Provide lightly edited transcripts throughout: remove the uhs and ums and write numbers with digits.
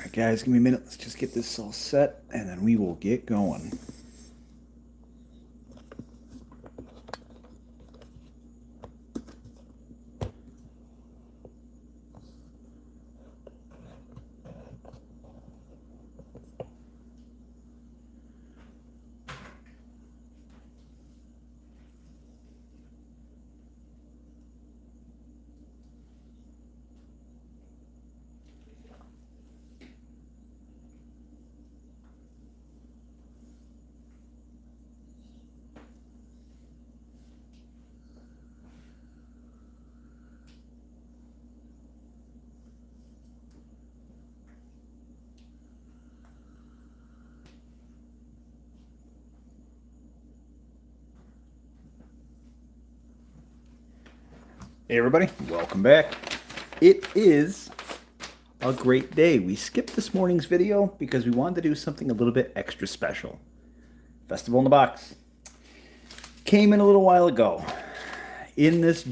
Alright guys, give me a minute. Let's just get this all set and then we will get going. Hey everybody, welcome back. It is a great day. We skipped this morning's video because we wanted to do something a little bit extra special. Festival in the Box came in a little while ago in this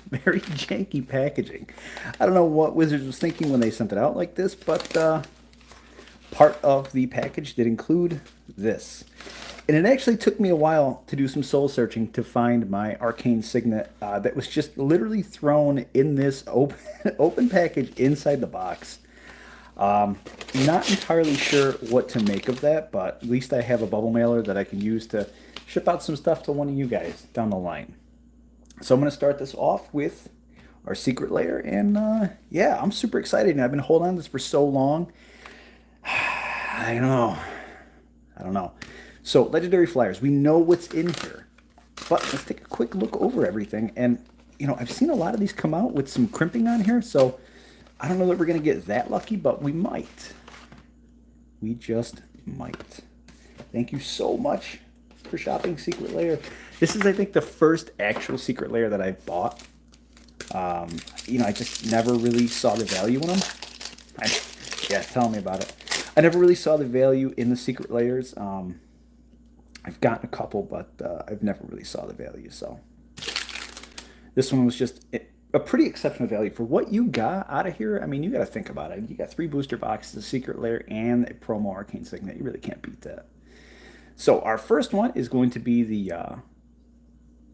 very janky packaging. I don't know what Wizards was thinking when they sent it out like this, but part of the package did include this. And it actually took me a while to do some soul searching to find my arcane signet that was just literally thrown in this open package inside the box. Not entirely sure what to make of that, but at least I have a bubble mailer that I can use to ship out some stuff to one of you guys down the line. So I'm going to start this off with our secret layer, and yeah, I'm super excited. I've been holding on to this for so long. I don't know. So, Legendary Flyers, we know what's in here, but let's take a quick look over everything. And, you know, I've seen a lot of these come out with some crimping on here, so I don't know that we're going to get that lucky, but we might. We just might. Thank you so much for shopping Secret Layer. This is, I think, the first actual Secret Layer that I've bought. You know, I just never really saw the value in them. Yeah, tell me about it. I never really saw the value in the Secret Layers. I've gotten a couple, but I've never really saw the value. So this one was just a pretty exceptional value for what you got out of here. I mean, you got to think about it. You got 3 booster boxes, a secret layer, and a promo arcane signet. You really can't beat that. So our first one is going to be the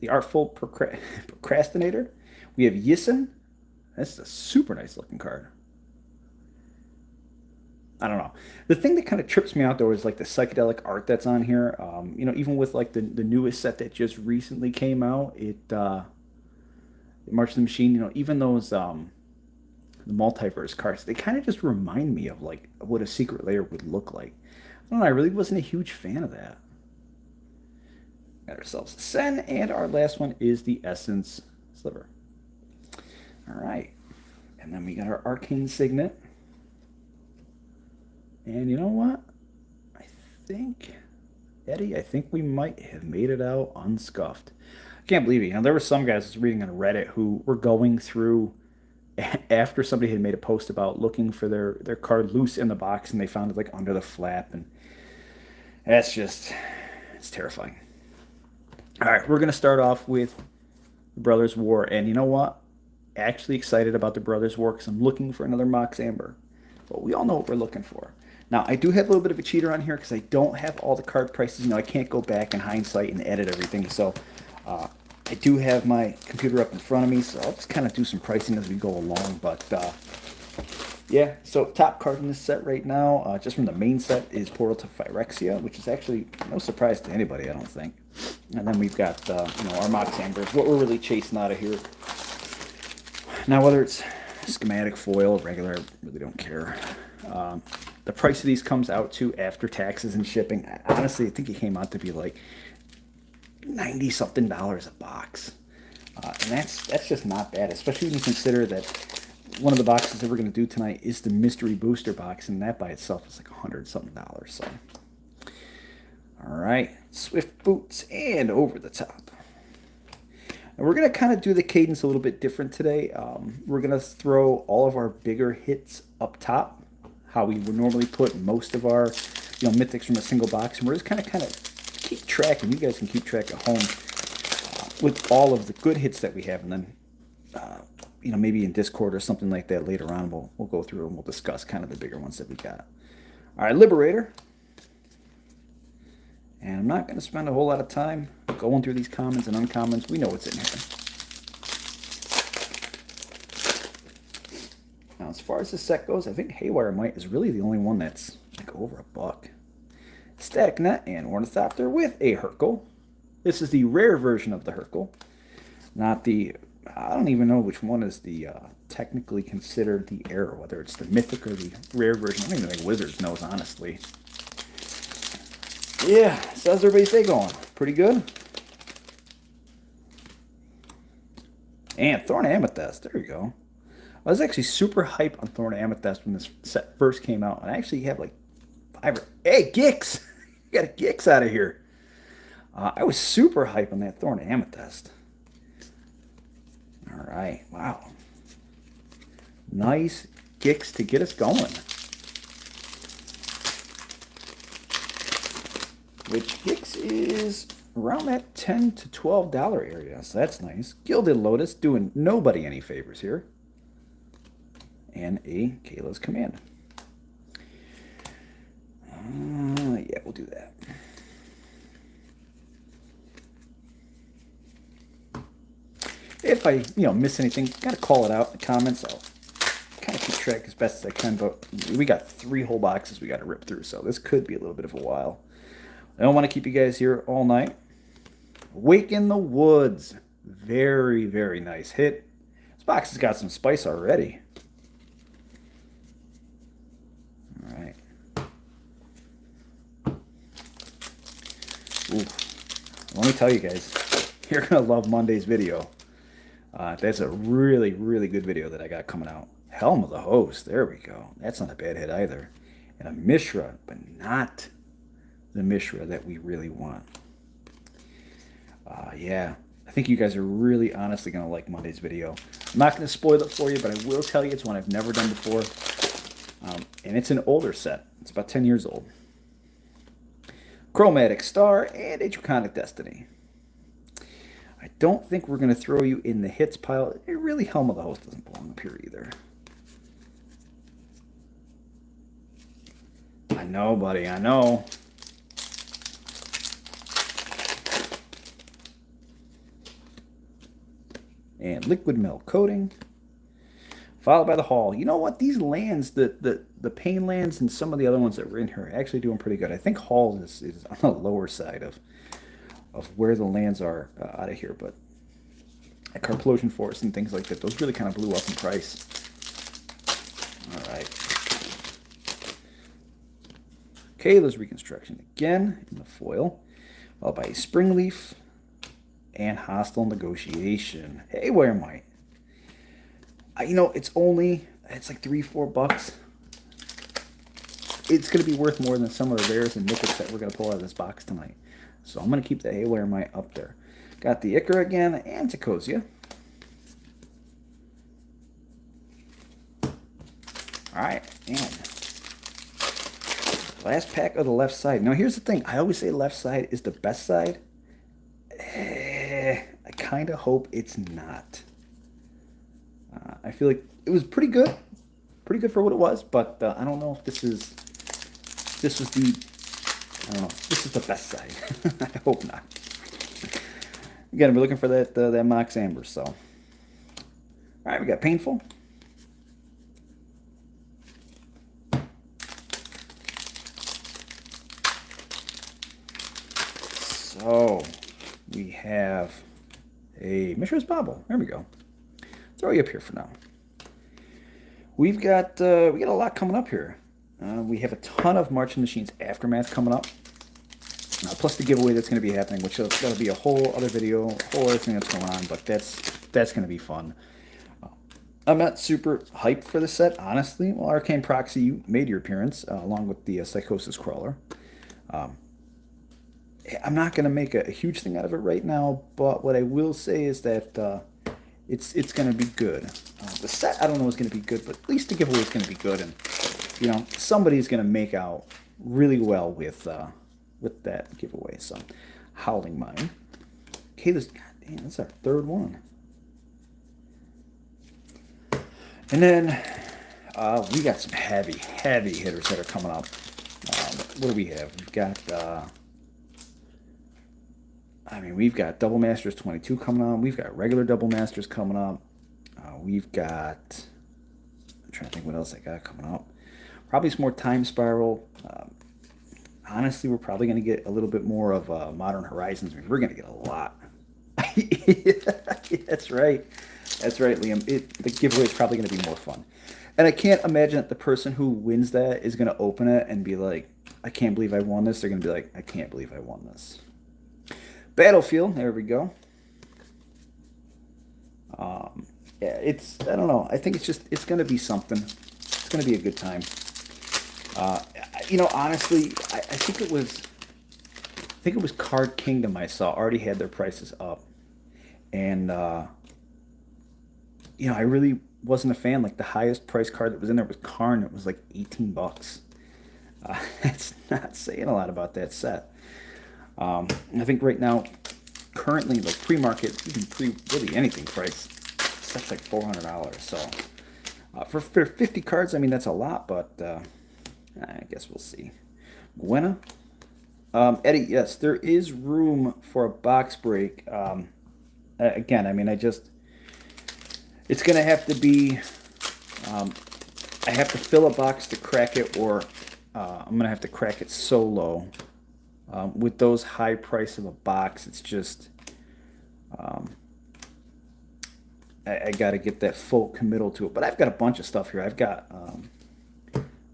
Artful Procrastinator. We have Yissen. That's a super nice looking card. I don't know. The thing that kind of trips me out though is like the psychedelic art that's on here. You know, even with like the newest set that just recently came out, March of the Machine. You know, even those the multiverse cards, they kind of just remind me of like what a secret layer would look like. I don't know. I really wasn't a huge fan of that. Got ourselves a Sen, and our last one is the Essence Sliver. All right, and then we got our Arcane Signet. And you know what? I think, Eddie, I think we might have made it out unscuffed. I can't believe it. You know, there were some guys I was reading on Reddit who were going through after somebody had made a post about looking for their card loose in the box, and they found it like under the flap, and that's just, it's terrifying. All right, we're gonna start off with the Brothers War, and you know what? Actually excited about the Brothers War because I'm looking for another Mox Amber, but we all know what we're looking for. Now, I do have a little bit of a cheater on here because I don't have all the card prices. You know, I can't go back in hindsight and edit everything. So I do have my computer up in front of me, so I'll just kind of do some pricing as we go along. But yeah, so top card in this set right now, just from the main set, is Portal to Phyrexia, which is actually no surprise to anybody, I don't think. And then we've got, you know, our Mox Ambers, what we're really chasing out of here. Now, whether it's schematic, foil, regular, I really don't care. The price of these comes out to after taxes and shipping. Honestly, I think it came out to be like $90-something a box, and that's just not bad, especially when you consider that one of the boxes that we're going to do tonight is the mystery booster box, and that by itself is like $100-something. So, all right, Swift Boots and Over the Top. And we're going to kind of do the cadence a little bit different today. We're going to throw all of our bigger hits up top, how we would normally put most of our, you know, mythics from a single box, and we're just kind of keep track, and you guys can keep track at home with all of the good hits that we have, and then maybe in Discord or something like that later on, we'll go through and we'll discuss kind of the bigger ones that we got. All right, Liberator. And I'm not going to spend a whole lot of time going through these commons and uncommons. We know what's in here. Now, as far as the set goes, I think Haywire Mite is really the only one that's like over $1. Static Net and Ornithopter with a Hercule. This is the rare version of the Hercule. Not the, I don't even know which one is the technically considered the error, whether it's the mythic or the rare version. I don't even think Wizards knows, honestly. Yeah, so how's everybody say going? Pretty good? And Thorn Amethyst, there you go. I was actually super hype on Thorn Amethyst when this set first came out. And I actually have like 5 or... Hey, Gix! You got a Gix out of here. I was super hype on that Thorn Amethyst. All right, wow. Nice Gix to get us going. Which Gix is around that $10 to $12 area, so that's nice. Gilded Lotus doing nobody any favors here. And a Kayla's Command. Yeah, we'll do that. If I, miss anything, gotta call it out in the comments. I'll kind of keep track as best as I can, but we got 3 whole boxes we gotta rip through, so this could be a little bit of a while. I don't want to keep you guys here all night. Wake in the Woods. Very, very nice hit. This box has got some spice already. All right. Ooh. Let me tell you guys, you're going to love Monday's video. That's a really, really good video that I got coming out. Helm of the Host. There we go. That's not a bad hit either. And a Mishra, but not the Mishra that we really want. Yeah, I think you guys are really honestly going to like Monday's video. I'm not going to spoil it for you, but I will tell you it's one I've never done before. And it's an older set. It's about 10 years old. Chromatic Star and a Draconic Destiny. I don't think we're going to throw you in the hits pile. It really, Helm of the Host doesn't belong up here either. I know, buddy, I know. And Liquid Milk Coating, followed by the Hall. You know what? These lands, the Pain lands and some of the other ones that were in here are actually doing pretty good. I think Hall is on the lower side of where the lands are out of here, but like Carplosion Forest and things like that, those really kind of blew up in price. All right. Kayla's Reconstruction again in the foil, followed by a Springleaf and Hostile Negotiation. Haywire Mite. It's like $3-4. It's going to be worth more than some of the rares and mythics that we're going to pull out of this box tonight. So I'm going to keep the Haywire Mite up there. Got the Ichor again and Tecosia. All right, and last pack of the left side. Now here's the thing. I always say left side is the best side. I kind of hope it's not. I feel like it was pretty good for what it was, but I don't know if this was the, I don't know, this is the best side. I hope not. Again, we're looking for that Mox Amber, so. All right, we got Painful. So, we have a Mishra's Bauble. There we go. Throw you up here for now. We got a lot coming up here. We have a ton of Marching Machines Aftermath coming up. Plus the giveaway that's going to be happening, which that'll be a whole other video, a whole other thing that's going on, but that's going to be fun. I'm not super hyped for the set, honestly. Well, Arcane Proxy, you made your appearance, along with the Psychosis Crawler. I'm not going to make a huge thing out of it right now, but what I will say is that it's going to be good. The set, I don't know, is going to be good, but at least the giveaway is going to be good, and somebody's going to make out really well with that giveaway. So, Howling Mine. Okay, God damn, that's our third one. And then we got some heavy hitters that are coming up. What do we have? We've got, we've got Double Masters 22 coming on. We've got regular Double Masters coming up. We've got, I'm trying to think what else I got coming up. Probably some more Time Spiral. Honestly, we're probably going to get a little bit more of Modern Horizons. We're going to get a lot. That's right. That's right, Liam. The giveaway is probably going to be more fun. And I can't imagine that the person who wins that is going to open it and be like, I can't believe I won this. They're going to be like, I can't believe I won this. Battlefield. There we go. Yeah, I don't know. I think it's going to be something. It's going to be a good time. Honestly, I think it was Card Kingdom I saw already had their prices up. And, I really wasn't a fan. Like, the highest price card that was in there was Karn. It was like $18. That's not saying a lot about that set. I think right now, currently, like pre-market, even really anything price, that's like $400. So for 50 cards, that's a lot, but I guess we'll see. Gwenna. Eddie, yes, there is room for a box break. Again, it's going to have to be, I have to fill a box to crack it, or I'm going to have to crack it solo. With those high price of a box, it's just, I got to get that full committal to it. But I've got a bunch of stuff here. I've got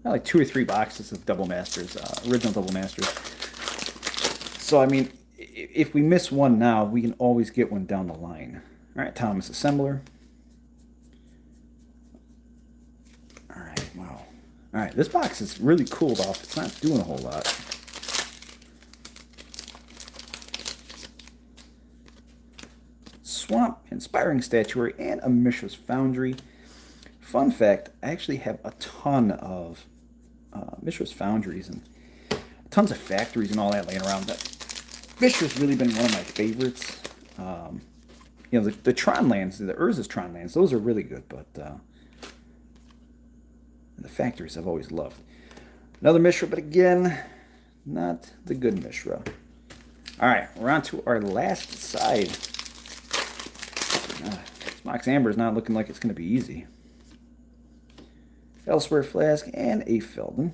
like 2 or 3 boxes of Double Masters, original Double Masters. So, if we miss one now, we can always get one down the line. All right, Thomas Assembler. All right, wow. All right, this box is really cooled off. It's not doing a whole lot. Swamp, Inspiring Statuary, and a Mishra's Foundry. Fun fact, I actually have a ton of Mishra's Foundries and tons of factories and all that laying around. But Mishra's really been one of my favorites. The Tron lands, the Urza's Tron lands, those are really good, but the factories I've always loved. Another Mishra, but again, not the good Mishra. All right, we're on to our last side. Mox Amber is not looking like it's going to be easy. Elsewhere Flask and a Felden.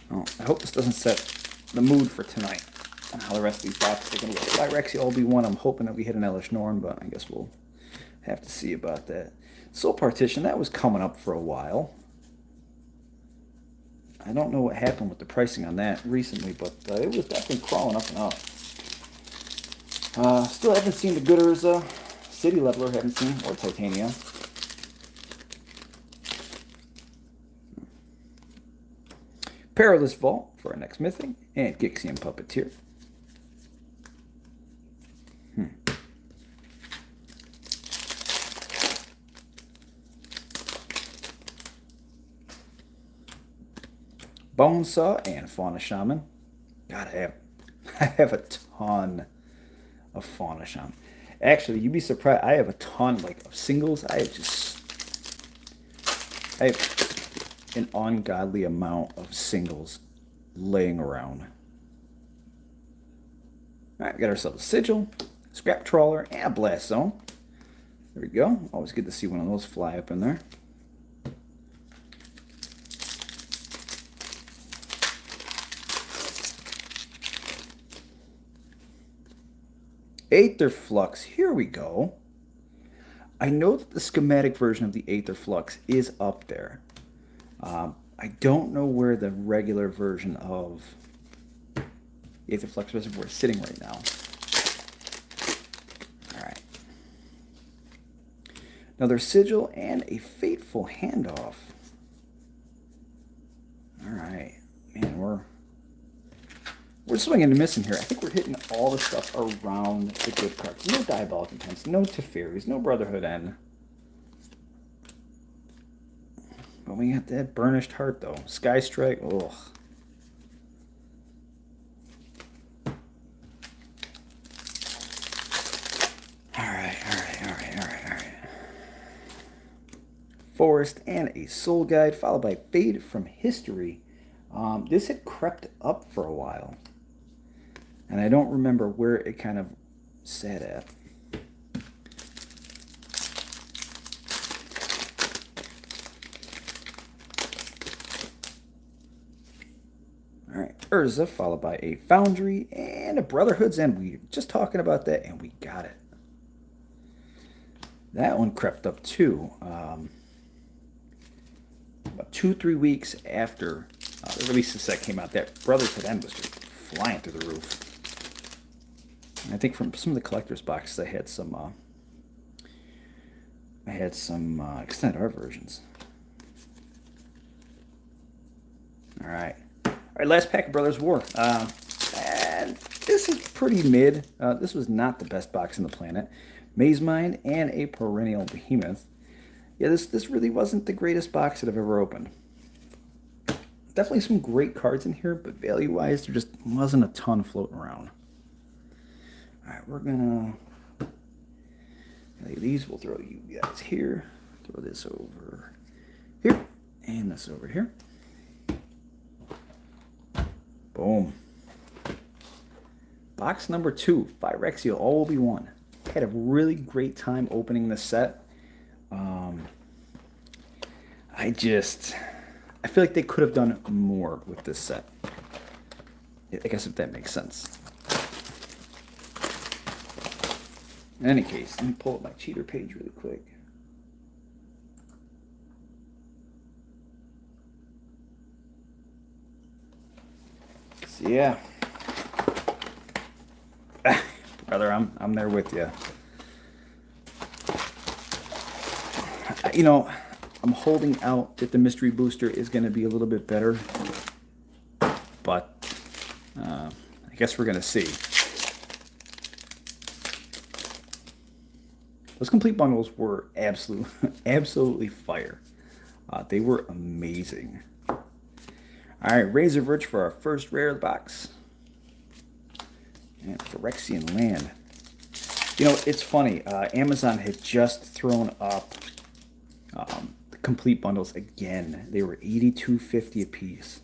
Oh, I hope this doesn't set the mood for tonight on how the rest of these boxes are going to look. Phyrexia LB1, I'm hoping that we hit an Elish Norn, but I guess we'll have to see about that. Soul Partition, that was coming up for a while. I don't know what happened with the pricing on that recently, but it was definitely crawling up and up. Still haven't seen the good Urza. City Leveler haven't seen, or Titania. Perilous Vault for our next Mythic, and Gixian Puppeteer. Bonesaw and Fauna Shaman. God, I have a ton of Fauna Shaman. Actually, you'd be surprised. I have a ton of singles. I have an ungodly amount of singles laying around. All right, we got ourselves a Sigil, Scrap Trawler, and a Blast Zone. There we go. Always good to see one of those fly up in there. Aether Flux, here we go. I know that the schematic version of the Aether Flux is up there. I don't know where the regular version of the Aether Flux Reservoir is sitting right now. Alright. Another Sigil and a Fateful Handoff. Alright. Man, we're swinging and missing here. I think we're hitting all the stuff around the good cards. No Diabolic Intents, no Teferis, no Brotherhood N. But we got that Burnished Heart, though. Sky Strike, ugh. Forest, and a Soul Guide, followed by Fade from History. This had crept up for a while, and I don't remember where it kind of sat at. All right, Urza, followed by a Foundry and a Brotherhood's End. We were just talking about that, and we got it. That one crept up too. About 2-3 weeks after the release of the set came out, that Brotherhood End was just flying through the roof. And I think from some of the collector's boxes, I had some extended art versions. All right, last pack of Brothers War. And this is pretty mid. This was not the best box on the planet. Maze Mind and a Perennial Behemoth. Yeah, this really wasn't the greatest box that I've ever opened. Definitely some great cards in here, but value-wise, there just wasn't a ton floating around. All right, we're gonna these. We'll throw you guys here. Throw this over here, and this over here. Boom. Box number 2, Phyrexia All Will Be One. Had a really great time opening this set. I feel like they could have done more with this set. I guess if that makes sense. In any case, let me pull up my cheater page really quick. So yeah. Brother, I'm there with you. You know, I'm holding out that the mystery booster is going to be a little bit better, but I guess we're going to see. Those complete bundles were absolutely fire. They were amazing. All right, Razor Verge for our first rare of the box. And Phyrexian Land. You know, it's funny. Amazon had just thrown up the complete bundles again. They were $82.50 a piece,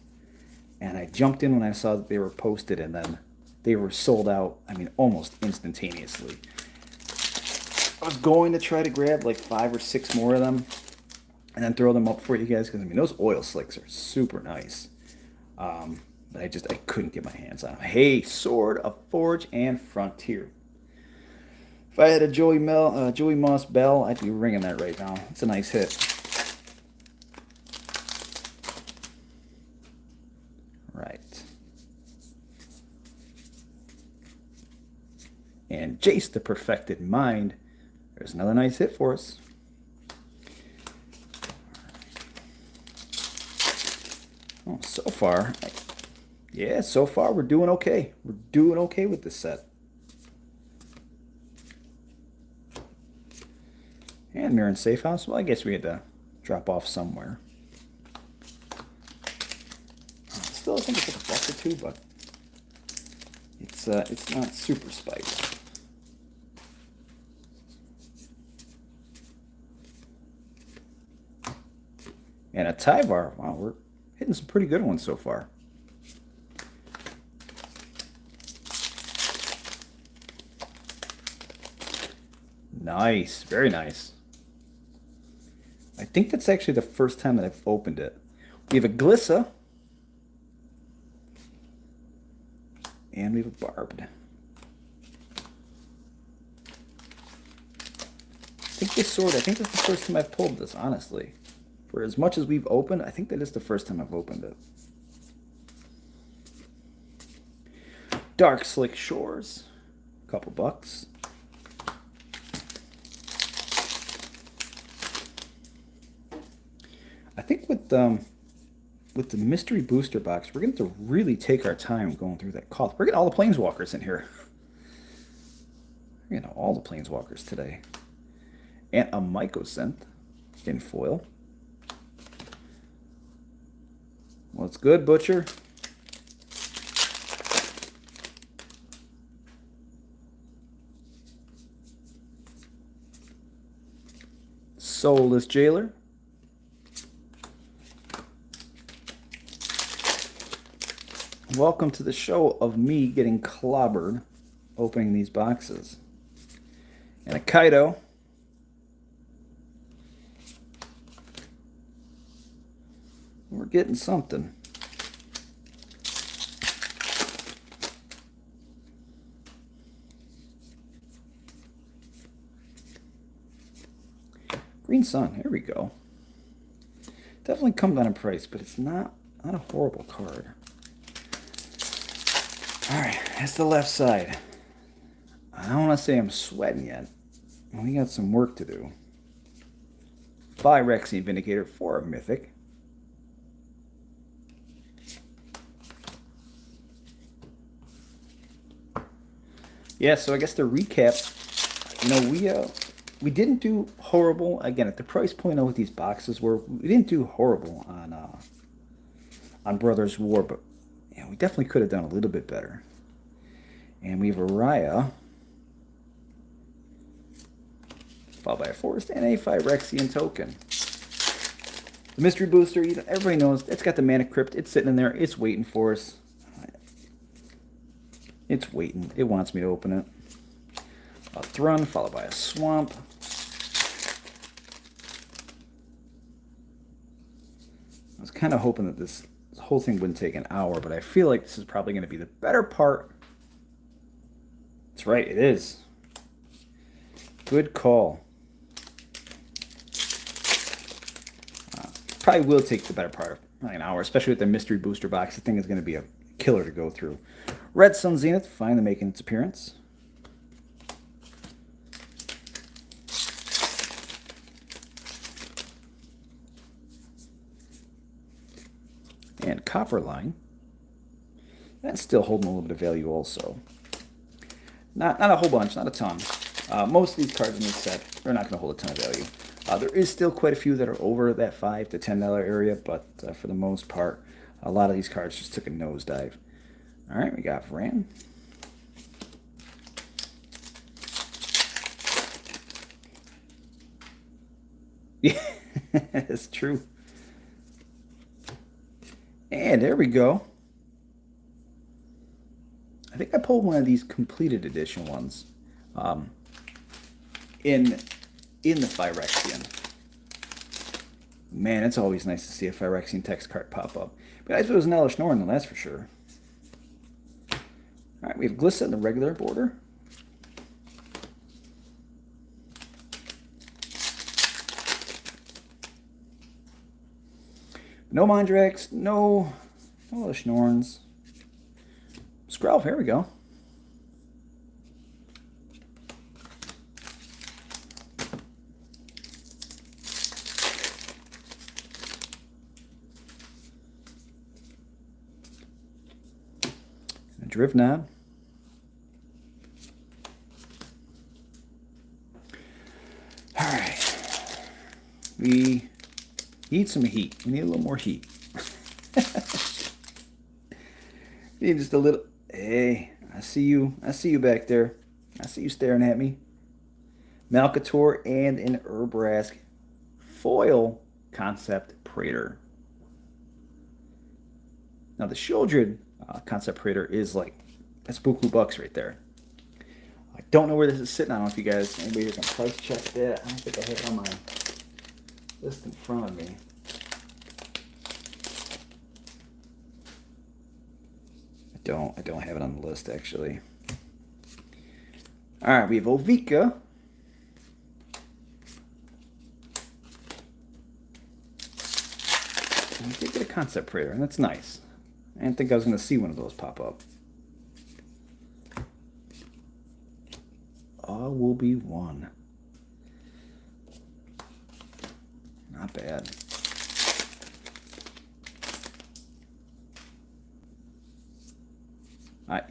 and I jumped in when I saw that they were posted, and then they were sold out. I mean, almost instantaneously. I was going to try to grab like 5 or 6 more of them, and then throw them up for you guys, because I mean, those oil slicks are super nice. But I couldn't get my hands on them. Hey, Sword of Forge and Frontier. If I had a Joey Moss Bell, I'd be ringing that right now. It's a nice hit. Right. And Jace the Perfected Mind. There's another nice hit for us. Oh, so far, yeah, so far we're doing okay. We're doing okay with this set. And Mirror and Safe House. Well, I guess we had to drop off somewhere. Still, I think it's like a buck or two, but it's not super spicy. And a Tyvar. Wow, we're hitting some pretty good ones so far. Nice, very nice. I think that's actually the first time that I've opened it. We have a Glissa. And we have a Barbed. I think this sword, I think that's the first time I've pulled this, honestly. For as much as we've opened, I think that is the first time I've opened it. Dark Slick Shores. A couple bucks. I think with the mystery booster box, we're going to have to really take our time going through that call. We're getting all the planeswalkers in here. We're getting all the planeswalkers today. And a Mycosynth in foil. What's good, Butcher? Soulless Jailer. welcome to the show of me getting clobbered opening these boxes. And a Kaido. We're getting something. Green Sun, here we go. Definitely come down in price, but it's not a horrible card. Alright, that's the left side. I don't want to say I'm sweating yet. We got some work to do. Phyrexian Vindicator for a Mythic. Yeah, so I guess to recap, we didn't do horrible. Again, at the price point of what these boxes were, we didn't do horrible on Brothers War, but we definitely could have done a little bit better. And we have Araya, followed by a Forest and a Phyrexian token. The Mystery Booster, everybody knows, it's got the Mana Crypt. It's sitting in there. It's waiting for us. It's waiting. It wants me to open it. A Thrun, followed by a Swamp. I was kind of hoping that this whole thing wouldn't take an hour, but I feel like this is probably going to be the better part. That's right, it is. Good call. Probably will take the better part of an hour, especially with the Mystery Booster box. I think it's going to be a killer to go through. Red Sun Zenith finally making its appearance. And Copper Line. That's still holding a little bit of value also. Not a whole bunch, not a ton. Most of these cards in this set, they're not going to hold a ton of value. There is still quite a few that are over that $5 to $10 area, but for the most part, a lot of these cards just took a nosedive. All right, we got Vran. Yeah, that's true. And there we go. I think I pulled one of these completed edition ones in the Phyrexian. Man, it's always nice to see a Phyrexian text card pop up. But if it was an Elish Norn, then that's for sure. Alright, we have Glissa in the regular border. No Mondrax, no Elish Norns. Skrelv, here we go. Drivnod. Alright. We need some heat. We need a little more heat. Need just a little. Hey, I see you. I see you back there. I see you staring at me. Malcator and an Urbrask foil concept Praetor. Now the Shieldred concept Praetor is like, that's buku bucks right there. I don't know where this is sitting. I don't know if you guys, anybody here can price check that. I don't think I have it on my list in front of me. I don't have it on the list actually. All right, we have Ovika. We did get a concept Praetor, and that's nice. I didn't think I was going to see one of those pop up. All will be one. Not bad.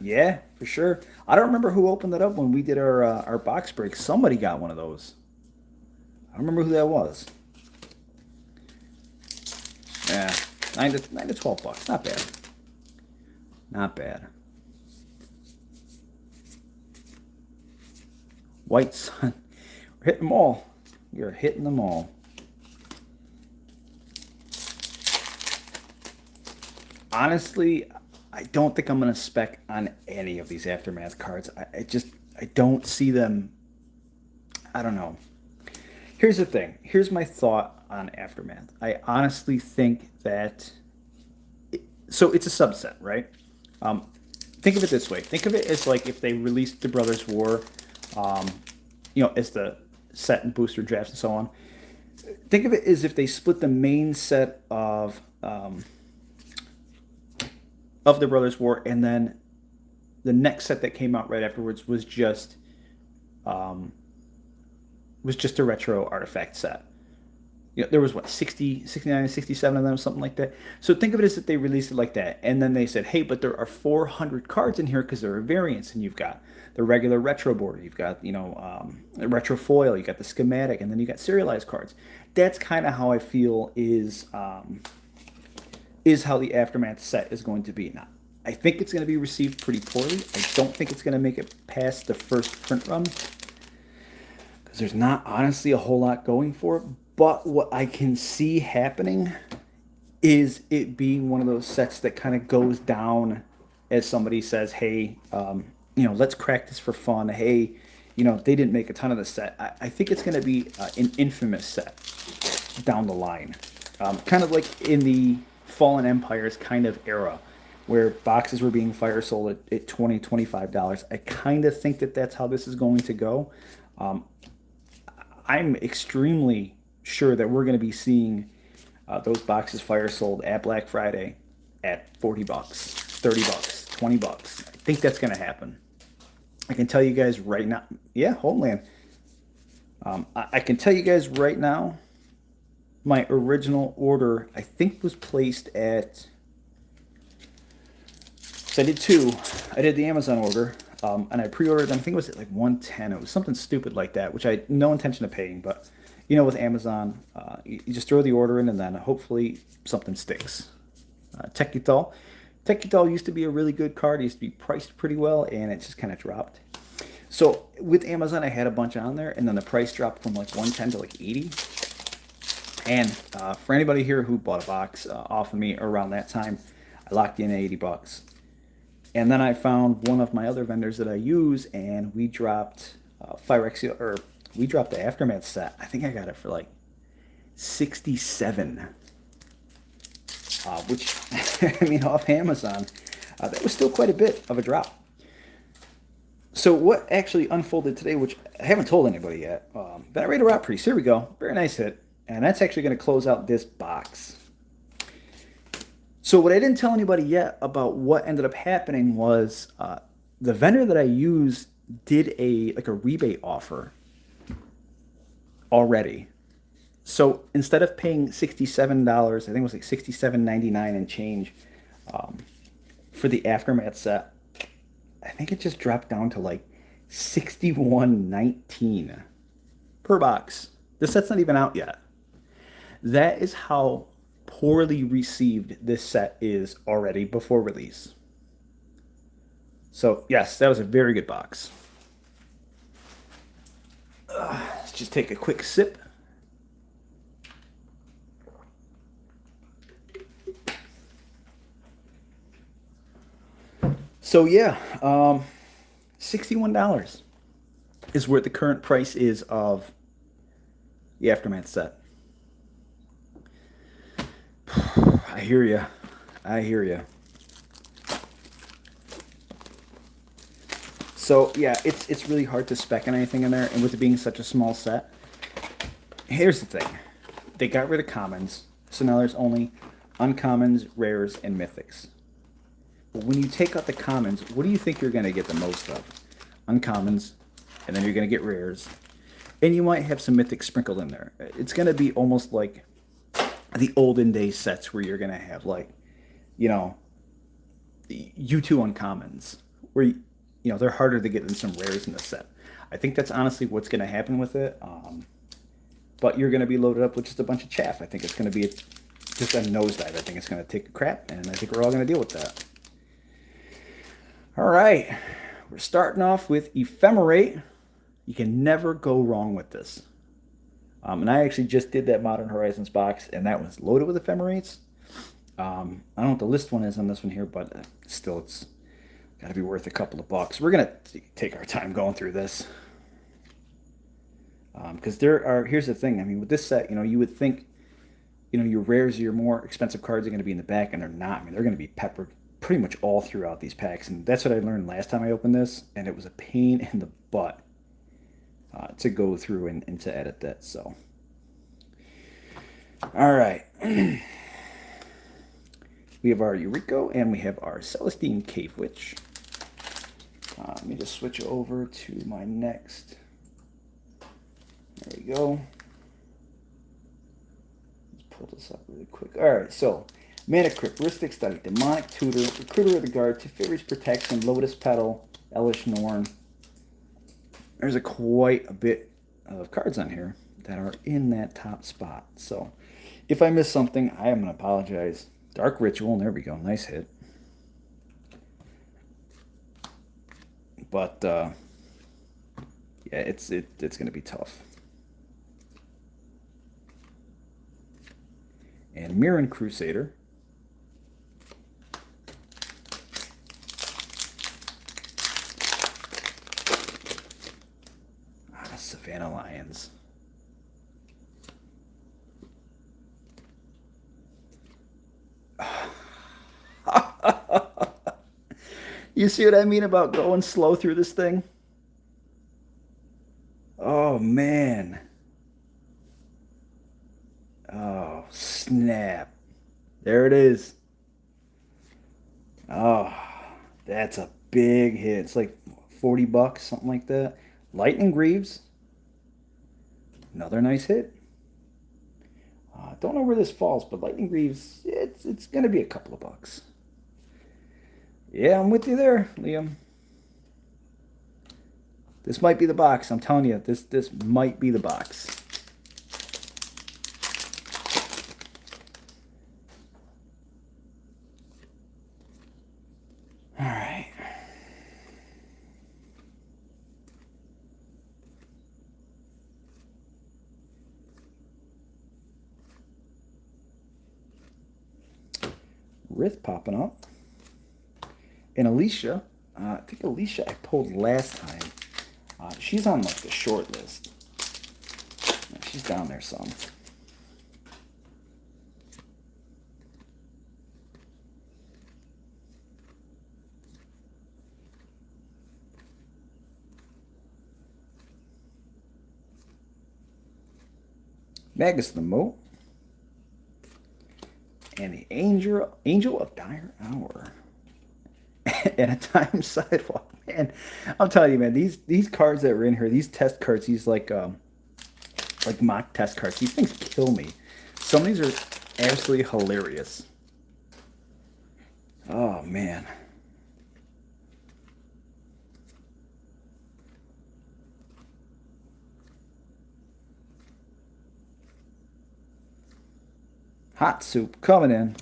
Yeah, for sure. I don't remember who opened it up when we did our box break. Somebody got one of those. I don't remember who that was. Yeah, 9 to 12 bucks. Not bad. Not bad. White Sun. We're hitting them all. We are hitting them all. Honestly, I don't think I'm going to spec on any of these Aftermath cards. I don't see them. I don't know. Here's the thing. Here's my thought on Aftermath. I honestly think that so it's a subset, right? Think of it this way. Think of it as like if they released the Brothers War, as the set and booster drafts and so on. Think of it as if they split the main set of the Brothers War, and then the next set that came out right afterwards was just a retro artifact set. There was 60, 69, 67 of them, something like that. So think of it as if they released it like that, and then they said, hey, but there are 400 cards in here because there are variants, and you've got the regular retro border, you've got a retro foil, you got the schematic, and then you got serialized cards. That's kind of how I feel is how the Aftermath set is going to be. Now, I think it's going to be received pretty poorly. I don't think it's going to make it past the first print run because there's not honestly a whole lot going for it. But what I can see happening is it being one of those sets that kind of goes down as somebody says, hey, let's crack this for fun. Hey, they didn't make a ton of the set. I think it's going to be an infamous set down the line. Kind of like in the Fallen Empires kind of era where boxes were being fire sold at $20, $25. I kind of think that that's how this is going to go. I'm extremely sure that we're going to be seeing those boxes fire sold at Black Friday at $40, $30, $20. I think that's going to happen. I can tell you guys right now. Yeah, Homeland. I can tell you guys right now, my original order, I think, was placed at... So I did two. I did the Amazon order, and I pre-ordered them. I think it was at like $110. It was something stupid like that, which I had no intention of paying. But, with Amazon, you just throw the order in, and then hopefully something sticks. Tekithal. Tekithal used to be a really good card. It used to be priced pretty well, and it just kind of dropped. So with Amazon, I had a bunch on there, and then the price dropped from like 110 to like 80. And for anybody here who bought a box off of me around that time, I locked in at $80. And then I found one of my other vendors that I use, and we dropped we dropped the Aftermath set. I think I got it for like 67, which off Amazon, that was still quite a bit of a drop. So what actually unfolded today, which I haven't told anybody yet, Venerator Rock Priest. Here we go, very nice hit, and that's actually going to close out this box. So what I didn't tell anybody yet about what ended up happening was the vendor that I used did a rebate offer already. So instead of paying $67, I think it was like $67.99 and change for the Aftermath set, I think it just dropped down to like $61.19 per box. The set's not even out yet. That is how poorly received this set is already before release. So yes, that was a very good box. Let's just take a quick sip. So yeah, $61 is where the current price is of the Aftermath set. I hear you. So yeah, it's really hard to spec on anything in there, and with it being such a small set, here's the thing: they got rid of commons, so now there's only uncommons, rares, and mythics. But when you take out the commons, what do you think you're going to get the most of? Uncommons, and then you're going to get rares, and you might have some mythics sprinkled in there. It's going to be almost like the olden days sets where you're going to have like, U2 uncommons, where they're harder to get than some rares in the set. I think that's honestly what's going to happen with it. But you're going to be loaded up with just a bunch of chaff. I think it's going to be just a nosedive. I think it's going to take a crap, and I think we're all going to deal with that. All right, we're starting off with Ephemerate. You can never go wrong with this. And I actually just did that Modern Horizons box, and that was loaded with Ephemerates. I don't know what the list one is on this one here, but still, it's got to be worth a couple of bucks. We're gonna take our time going through this because there are. Here's the thing. I mean, with this set, you would think, your rares, your more expensive cards are going to be in the back, and they're not. I mean, they're going to be peppered pretty much all throughout these packs, and that's what I learned last time I opened this, and it was a pain in the butt to go through and to edit that. So, all right. We have our Eureka and we have our Celestine Cave Witch. Let me just switch over to my next. There we go. Let's pull this up really quick. All right, so Mana Crypt, Ristic Study, Demonic Tutor, Recruiter of the Guard, Teferi's Protection, Lotus Petal, Elish Norn. There's quite a bit of cards on here that are in that top spot. So if I miss something, I am going to apologize. Dark Ritual, and there we go. Nice hit. But, yeah, it's going to be tough. And Mirren Crusader. Savannah Lions. You see what I mean about going slow through this thing? Oh, man. Oh, snap. There it is. Oh, that's a big hit. It's like 40 bucks, something like that. Lightning Greaves. Another nice hit. Don't know where this falls, but Lightning Greaves, it's going to be a couple of bucks. Yeah, I'm with you there, Liam. This might be the box. I'm telling you, this might be the box. All right. Rith popping up. And Alicia, I think Alicia I pulled last time. She's on like the short list. She's down there some. Magus the Moat. And the Angel of Dire Hour. And a Time Sidewalk. Man, I'm telling you, man, these cards that were in here, these test cards, these like mock test cards, these things kill me. Some of these are absolutely hilarious. Oh man. Hot Soup coming in.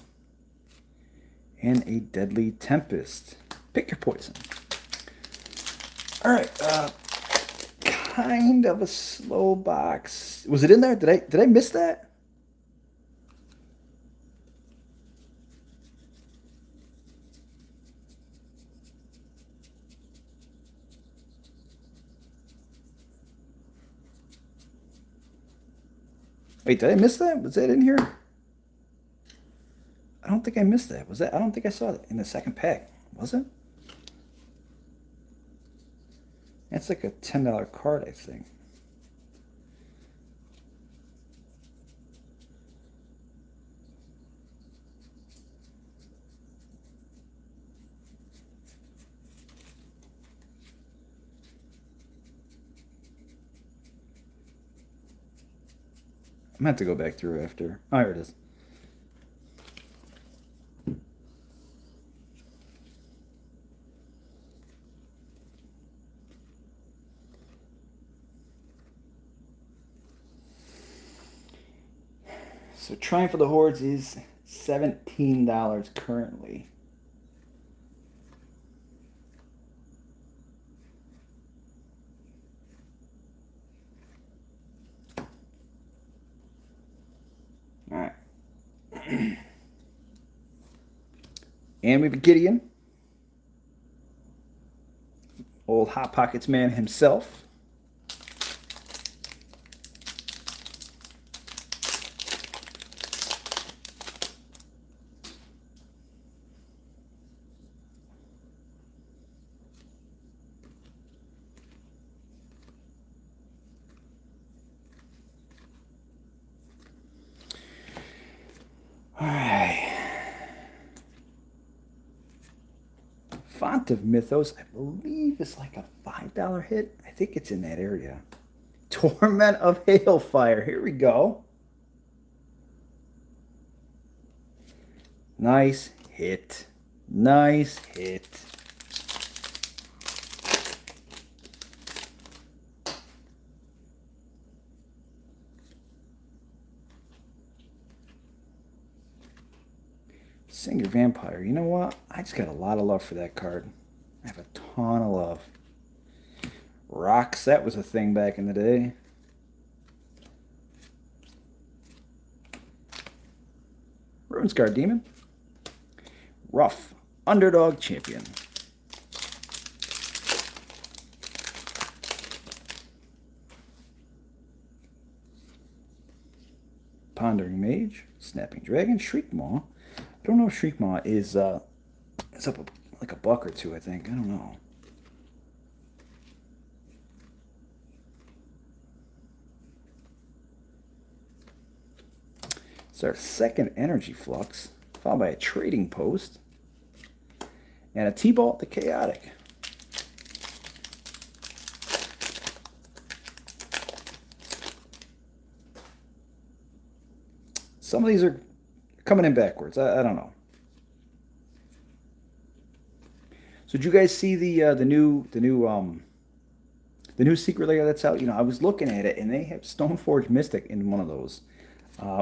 And a Deadly Tempest. Pick your poison. All right, kind of a slow box. Was it in there? Did I miss that? Wait, did I miss that? Was that in here? I don't think I missed that. Was that? I don't think I saw it in the second pack. Was it? That's like a $10 card, I think. I'm gonna have to go back through after. Oh, here it is. So Triumph of the Hordes is $17 currently. All right. And we have a Gideon. Old Hot Pockets man himself. All right. Font of Mythos, I believe is like a $5 hit. I think it's in that area. Torment of Hailfire. Here we go. Nice hit. Nice hit. Singer Vampire. You know what? I just got a lot of love for that card. I have a ton of love. Rocks, that was a thing back in the day. Runescar Demon. Rough. Underdog Champion. Pondering Mage. Snapping Dragon. Shriekmaw. I don't know if Shriekmaw is up like a buck or two, I think. I don't know. It's our second Energy Flux, followed by a Trading Post, and a T-Bolt the Chaotic. Some of these are coming in backwards. I don't know. So did you guys see the new secret layer that's out? You know, I was looking at it, and they have Stoneforge Mystic in one of those,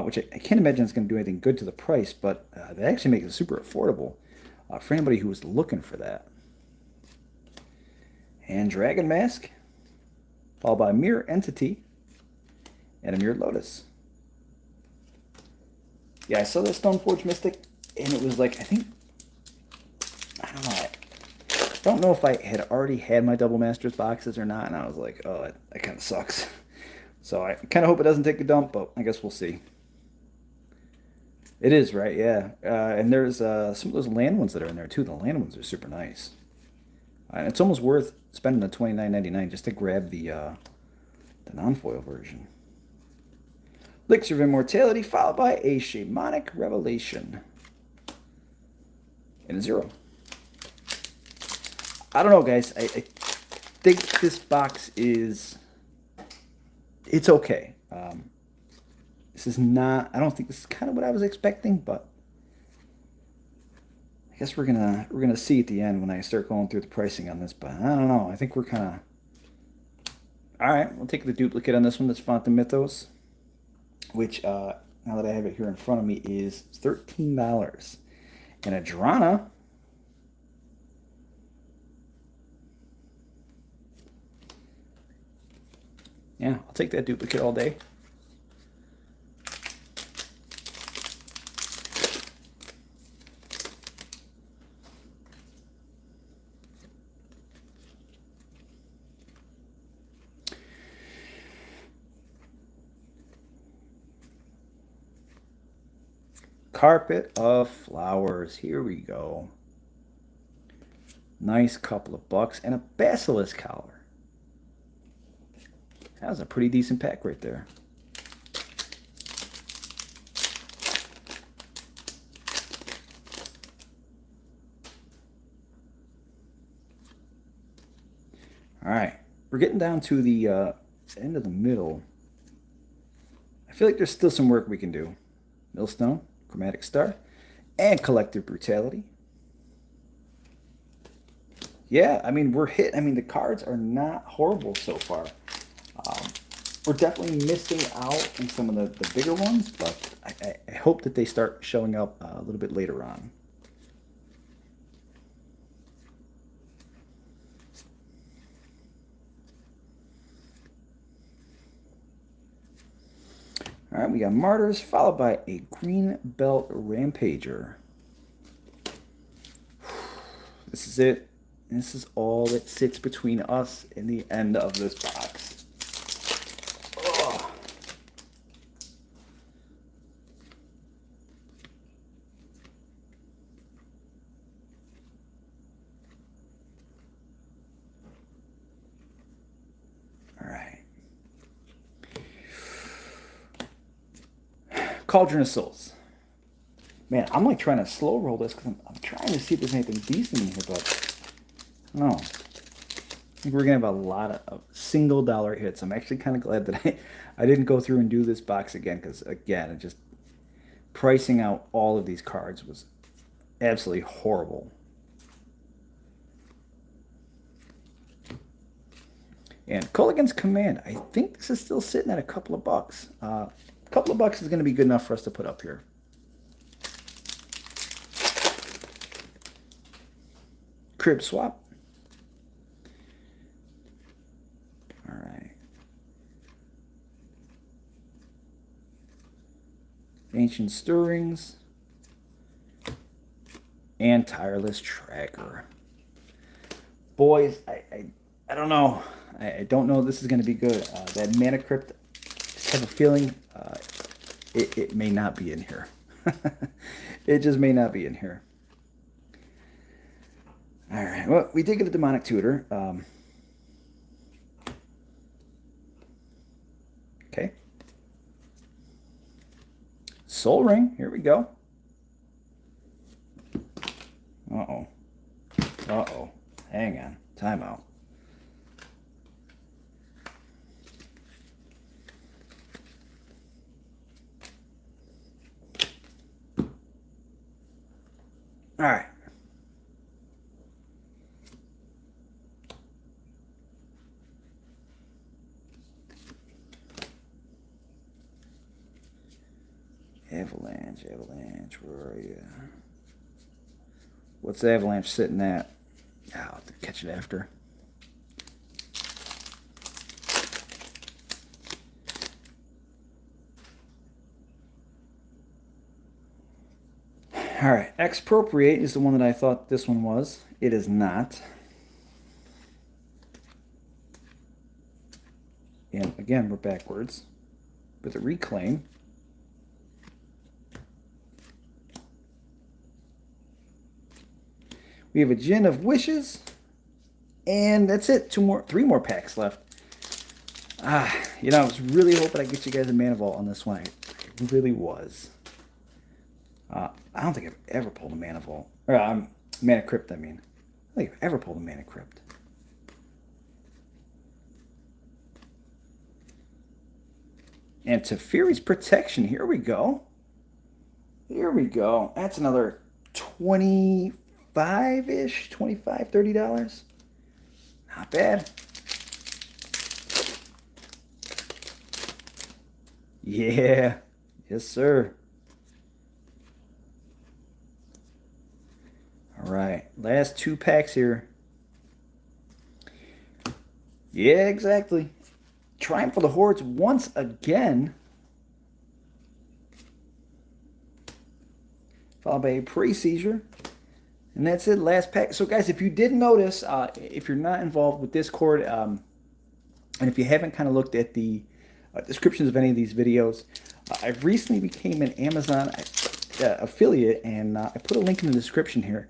which I can't imagine it's going to do anything good to the price, but they actually make it super affordable for anybody who was looking for that. And Dragon Mask, followed by Mirror Entity, and a Mirrored Lotus. Yeah, I saw that Stoneforge Mystic, and it was like, I don't know if I had already had my Double Masters boxes or not, and I was like, oh, that kind of sucks. So I kind of hope it doesn't take a dump, but I guess we'll see. It is, right? Yeah. And there's some of those land ones that are in there, too. The land ones are super nice. And it's almost worth spending the $29.99 just to grab the non-foil version. Elixir of Immortality, followed by a Shamanic Revelation. And a 0. I don't know, guys. I think this box is... It's okay. This is not... I don't think this is kind of what I was expecting, but... I guess we're gonna see at the end when I start going through the pricing on this, but I don't know. I think we're kind of... Alright, we'll take the duplicate on this one. That's Font of Mythos, which, now that I have it here in front of me, is $13. And Adrana... Yeah, I'll take that duplicate all day. Carpet of Flowers. Here we go. Nice couple of bucks and a Basilisk Collar. That was a pretty decent pack right there. All right, we're getting down to the end of the middle. I feel like there's still some work we can do. Millstone, Chromatic Star, and Collective Brutality. Yeah, I mean, we're hit. I mean, the cards are not horrible so far. We're definitely missing out in some of the bigger ones, but I hope that they start showing up a little bit later on. All right, we got Martyrs, followed by a Green Belt Rampager. This is it. This is all that sits between us and the end of this box. Oh. All right. Cauldron of Souls. Man, I'm like trying to slow roll this because I'm trying to see if there's anything decent in here, but no. I think we're going to have a lot of single dollar hits. I'm actually kind of glad that I didn't go through and do this box again because, again, it just pricing out all of these cards was absolutely horrible. And Culligan's Command, I think this is still sitting at a couple of bucks. A couple of bucks is going to be good enough for us to put up here. Crib Swap. All right. Ancient Stirrings. And Tireless Tracker. Boys, I don't know. I don't know if this is going to be good. That Mana Crypt, I just have a feeling it may not be in here. It just may not be in here. All right. Well, we did get a Demonic Tutor. Okay. Soul Ring. Here we go. Uh-oh. Uh-oh. Hang on. Timeout. All right. Avalanche, where are you? What's the Avalanche sitting at? I'll have to catch it after. All right, Expropriate is the one that I thought this one was. It is not. And again, we're backwards with a Reclaim. We have a Gin of Wishes. And that's it. Three more packs left. You know, I was really hoping I'd get you guys a Mana Vault on this one. I really was. I don't think I've ever pulled a Mana Vault. Or Mana Crypt, I mean. I don't think I've ever pulled a Mana Crypt. And Teferi's Protection. Here we go. Here we go. That's another $25-ish, $25, $30. Not bad. Yeah. Yes, sir. All right. Last two packs here. Yeah, exactly. Triumph of the Hordes once again. Followed by a Pre-Seizure. And that's it, last pack. So guys, if you didn't notice, if you're not involved with Discord, and if you haven't kind of looked at the descriptions of any of these videos, I've recently became an Amazon affiliate, and I put a link in the description here.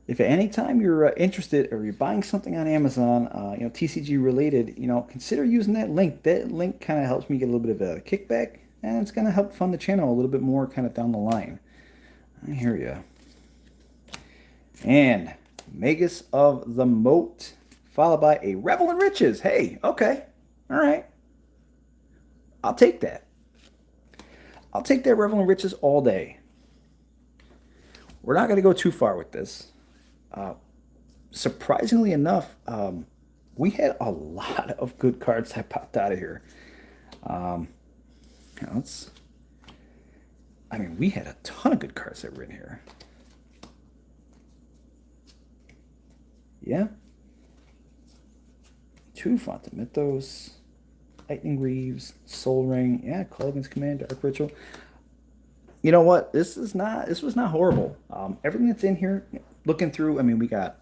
If at any time you're interested or you're buying something on Amazon, you know, TCG related, you know, consider using that link. That link kind of helps me get a little bit of a kickback, and it's going to help fund the channel a little bit more kind of down the line. I hear you. And Magus of the Moat, followed by a Revel in Riches. Hey, okay. All right. I'll take that. I'll take that Revel in Riches all day. We're not going to go too far with this. Surprisingly enough, we had a lot of good cards that popped out of here. I mean, we had a ton of good cards that were in here. Yeah. 2 Phantom Mythos, Lightning Reeves, Soul Ring, yeah, Culligan's Command, Dark Ritual. You know what? This was not horrible. Everything that's in here, looking through, I mean, we got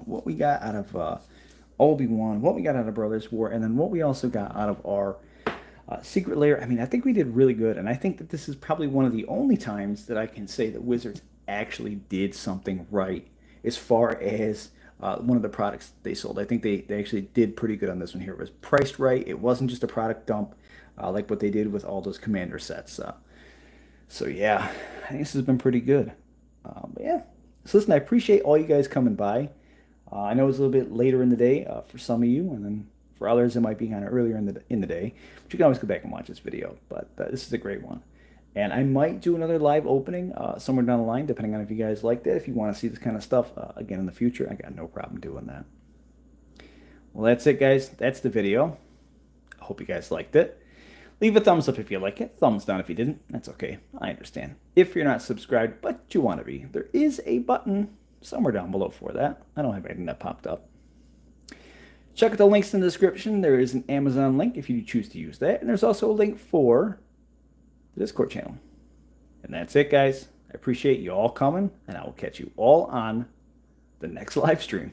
what we got out of Obi-Wan, what we got out of Brothers War, and then what we also got out of our Secret Lair. I mean, I think we did really good, and I think that this is probably one of the only times that I can say that Wizards actually did something right as far as one of the products they sold. I think they actually did pretty good on this one here. It was priced right. It wasn't just a product dump like what they did with all those Commander sets. So yeah, I think this has been pretty good. But yeah, so listen, I appreciate all you guys coming by. I know it's a little bit later in the day for some of you, and then for others it might be kind of earlier in the day. But you can always go back and watch this video. But this is a great one, and I might do another live opening somewhere down the line, depending on if you guys like that. If you want to see this kind of stuff again in the future, I got no problem doing that. Well, that's it, guys. That's the video. I hope you guys liked it. Leave a thumbs up if you like it. Thumbs down if you didn't. That's okay. I understand. If you're not subscribed, but you want to be, there is a button somewhere down below for that. I don't have anything that popped up. Check out the links in the description. There is an Amazon link if you choose to use that. And there's also a link for the Discord channel. And that's it, guys. I appreciate you all coming, and I will catch you all on the next live stream.